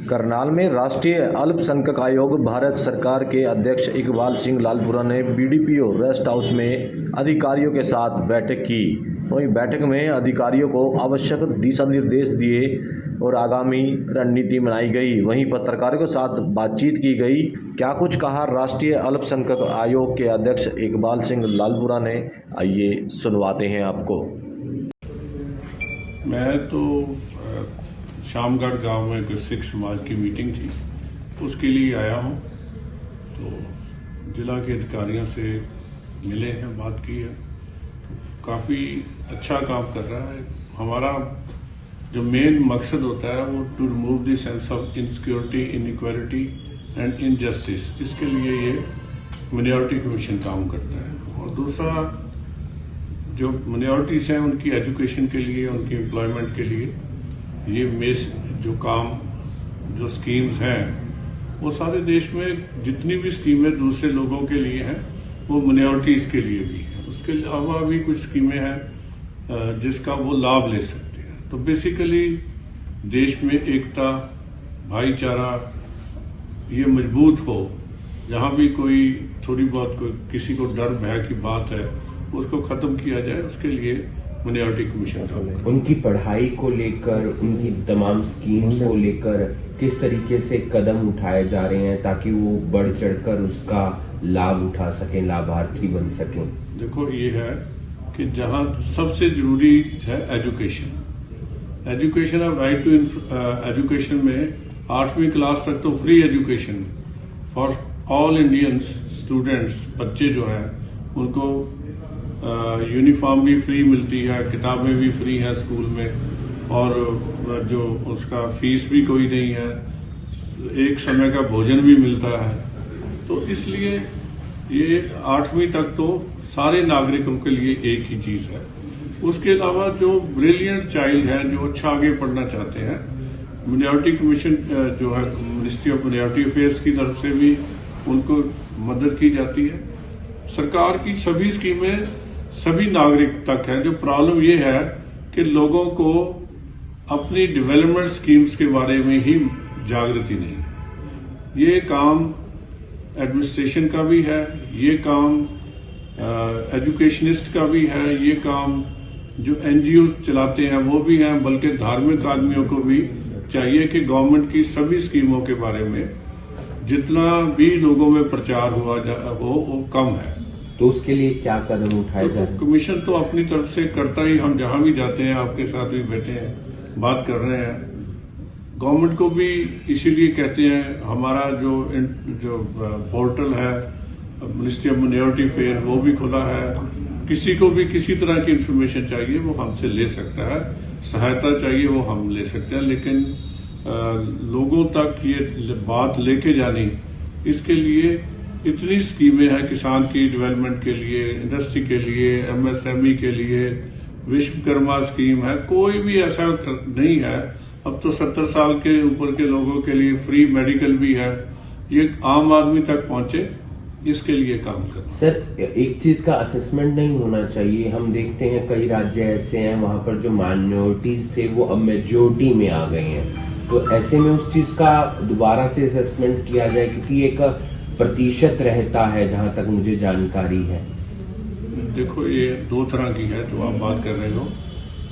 करनाल में राष्ट्रीय अल्पसंख्यक आयोग भारत सरकार के अध्यक्ष इकबाल सिंह लालपुरा ने बीडीपीओ रेस्ट हाउस में अधिकारियों के साथ बैठक की। वहीं बैठक में अधिकारियों को आवश्यक दिशा निर्देश दिए और आगामी रणनीति बनाई गई। वहीं पत्रकारों के साथ बातचीत की गई। क्या कुछ कहा राष्ट्रीय अल्पसंख्यक आयोग के अध्यक्ष इकबाल सिंह लालपुरा ने, आइए सुनवाते हैं आपको। मैं तो शामगढ़ गांव में कोई सिख समाज की मीटिंग थी, उसके लिए आया हूं। तो जिला के अधिकारियों से मिले हैं, बात की है। काफ़ी अच्छा काम कर रहा है। हमारा जो मेन मकसद होता है वो to remove the sense of insecurity, inequality and injustice, इसके लिए ये माइनॉरिटी कमीशन काम करता है। और दूसरा, जो माइनॉरिटीज हैं उनकी एजुकेशन के लिए, उनकी एम्प्लॉयमेंट के लिए ये जो काम, जो स्कीम्स हैं, वो सारे देश में जितनी भी स्कीमें दूसरे लोगों के लिए हैं वो माइनॉरिटीज के लिए भी है। उसके अलावा भी कुछ स्कीमें हैं जिसका वो लाभ ले सकते हैं। तो बेसिकली देश में एकता, भाईचारा ये मजबूत हो। जहां भी कोई थोड़ी बहुत किसी को डर भय की बात है उसको खत्म किया जाए, उसके लिए माइनॉरिटी कमीशन काम करे। उनकी पढ़ाई को लेकर, उनकी तमाम स्कीम्स को लेकर किस तरीके से कदम उठाए जा रहे हैं ताकि वो बढ़ चढ़कर उसका लाभ उठा सकें, लाभार्थी बन सकें? देखो, ये है कि जहां सबसे जरूरी है education. Education of right to education में 8वीं क्लास तक तो free education for all Indians students, बच्चे जो हैं उनको यूनिफॉर्म भी फ्री मिलती है, किताबें भी फ्री हैं स्कूल में, और जो उसका फीस भी कोई नहीं है, एक समय का भोजन भी मिलता है। तो इसलिए ये 8वीं तक तो सारे नागरिकों के लिए एक ही चीज है। उसके अलावा जो ब्रिलियंट चाइल्ड है, जो अच्छा आगे पढ़ना चाहते हैं, माइनॉरिटी कमीशन जो है मिनिस्ट्री ऑफ माइनॉरिटी अफेयर्स की तरफ से भी उनको मदद की जाती है। सरकार की सभी स्कीमें सभी नागरिक तक है। जो प्रॉब्लम ये है कि लोगों को अपनी डेवलपमेंट स्कीम्स के बारे में ही जागृति नहीं। ये काम एडमिनिस्ट्रेशन का भी है, ये काम एजुकेशनिस्ट का भी है, ये काम जो एनजीओ चलाते हैं वो भी हैं, बल्कि धार्मिक आदमियों को भी चाहिए कि गवर्नमेंट की सभी स्कीमों के बारे में जितना भी लोगों में प्रचार हो वो कम है। तो उसके लिए क्या कदम उठाए जा रहे हैं? कमीशन तो अपनी तरफ से करता ही, हम जहां भी जाते हैं, आपके साथ भी बैठे हैं, बात कर रहे हैं। गवर्नमेंट को भी इसीलिए कहते हैं, हमारा जो पोर्टल है मिनिस्ट्री ऑफ माइनॉरिटी अफेयर वो भी खुला है। किसी को भी किसी तरह की इंफॉर्मेशन चाहिए वो हमसे ले सकता है, सहायता चाहिए वो हम ले सकते हैं। लेकिन लोगों तक ये बात लेके जानी, इसके लिए इतनी स्कीमें हैं, किसान की डेवलपमेंट के लिए, इंडस्ट्री के लिए, एमएसएमई के लिए, विश्वकर्मा स्कीम है। कोई भी ऐसा नहीं है। अब तो 70 साल के ऊपर के लोगों के लिए फ्री मेडिकल भी है। ये आम आदमी तक पहुंचे, इसके लिए काम कर। सर, एक चीज का असेसमेंट नहीं होना चाहिए? हम देखते हैं कई राज्य ऐसे हैं वहां पर जो माइनॉरिटीज थे वो अब मेजोरिटी में आ गए हैं। तो ऐसे में उस चीज का दोबारा से असेसमेंट किया जाए, क्योंकि एक प्रतिशत रहता है जहां तक मुझे जानकारी है। देखो, ये दो तरह की है जो आप बात कर रहे हो।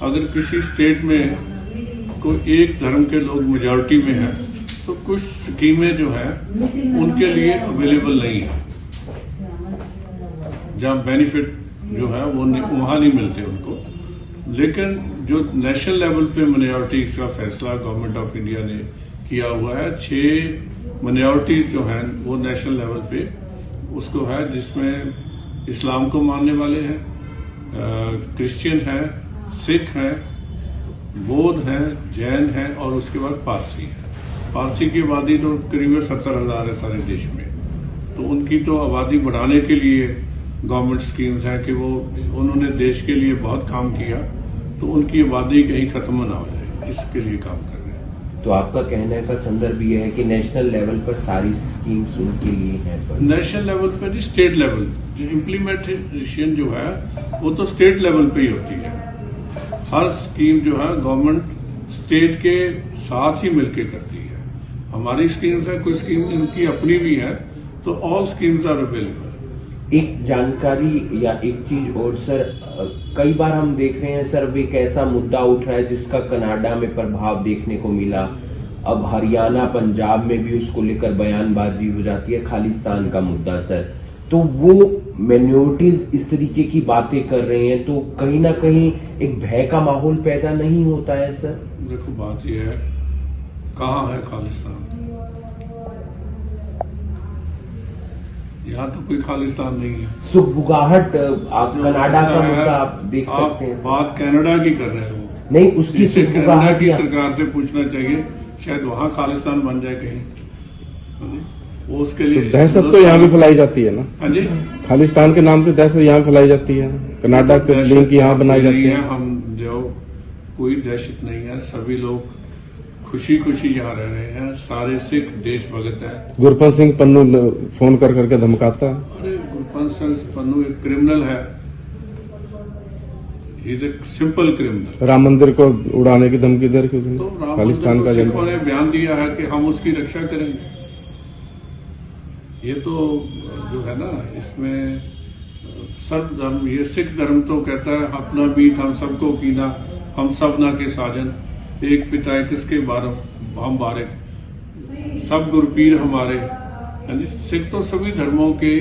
अगर किसी स्टेट में कोई एक धर्म के लोग मेजॉरिटी में हैं तो कुछ स्कीमें जो है उनके लिए अवेलेबल नहीं है, जहां बेनिफिट जो है वो वहां नहीं मिलते उनको। लेकिन जो नेशनल लेवल पे माइनॉरिटीज का फैसला गवर्नमेंट ऑफ इंडिया ने किया हुआ है, 6 माइनॉरिटीज जो हैं वो नेशनल लेवल पे उसको है, जिसमें इस्लाम को मानने वाले हैं, क्रिश्चियन हैं, सिख हैं, बौद्ध हैं, जैन हैं और उसके बाद पारसी है। पारसी की आबादी तो करीब 70,000 है सारे देश में। तो उनकी तो आबादी बढ़ाने के लिए गवर्नमेंट स्कीम्स हैं कि वो उन्होंने देश के लिए बहुत काम किया, तो उनकी आबादी कहीं खत्म ना हो जाए, इसके लिए काम कर रहे हैं। तो आपका कहने का संदर्भ ये है कि नेशनल लेवल पर सारी स्कीम्स उनके लिए हैं? नेशनल लेवल पर नहीं, स्टेट लेवल जो इम्प्लीमेंटेशन जो है वो तो स्टेट लेवल पे ही होती है। हर स्कीम जो है गवर्नमेंट स्टेट के साथ ही मिलकर करती है। हमारी स्कीम्स है, कोई स्कीम इनकी अपनी भी है, तो ऑल स्कीम्स आर अवेलेबल। एक जानकारी या एक चीज और सर, कई बार हम देख रहे हैं सर, अब एक ऐसा मुद्दा उठ रहा है जिसका कनाडा में प्रभाव देखने को मिला। अब हरियाणा पंजाब में भी उसको लेकर बयानबाजी हो जाती है, खालिस्तान का मुद्दा सर। तो वो माइनॉरिटीज इस तरीके की बातें कर रहे हैं, तो कहीं ना कहीं एक भय का माहौल पैदा नहीं होता है सर? देखो बात यह है, कहाँ है खालिस्तान? यहाँ तो कोई खालिस्तान नहीं है। सुबुगाहट आप कनाडा का मुद्दा आप देख सकते हैं। बात कनाडा की कर रहे हो? नहीं, उसकी इसे कनाडा सुबुगाहट की सरकार से पूछना चाहिए, शायद वहां खालिस्तान बन जाए कहीं। हाँ जी, वो उसके लिए दहशत तो यहाँ भी फैलाई जाती है ना। हाँ जी, खालिस्तान के नाम पे दहशत यहाँ फैलाई जाती है, कनाडा के लिंक यहाँ बनाई जाती है। हम जो कोई दहशत नहीं है, सभी लोग खुशी खुशी यहाँ रह रहे हैं, सारे सिख देशभक्त हैं। गुरपंत सिंह पन्नू फोन कर करके धमकाता है। अरे गुरपंत सिंह पन्नू एक क्रिमिनल है, he is a simple criminal. Ram मंदिर को उड़ाने की धमकी दे रखी उसने, तो राम खालिस्तान का मंदिर को सिखों ने बयान दिया है कि हम उसकी रक्षा करेंगे। ये तो जो है ना, इसमें सब धर्म, ये सिख धर्म तो कहता है अपना बीत हम सबको कीना, हम सब ना के साजन, एक पिता किसके हम बारे, सब गुरपीर हमारे। हाँ जी, सिख तो सभी धर्मों के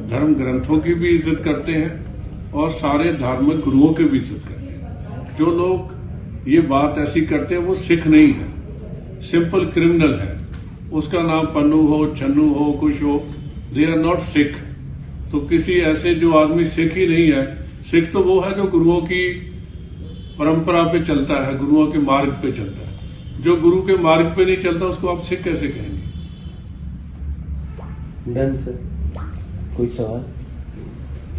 धर्म ग्रंथों की भी इज्जत करते हैं और सारे धार्मिक गुरुओं की भी इज्जत करते हैं। जो लोग ये बात ऐसी करते हैं वो सिख नहीं है, सिंपल क्रिमिनल है। उसका नाम पन्नू हो, चन्नू हो, कुछ हो, दे आर नॉट सिख। तो किसी ऐसे जो आदमी सिख ही नहीं है, सिख तो वो है जो गुरुओं की परंपरा पे चलता है, गुरुओं के मार्ग पे चलता है। जो गुरु के मार्ग पे नहीं चलता उसको आप सिख कैसे कहेंगे? डन सर, कोई सवाल?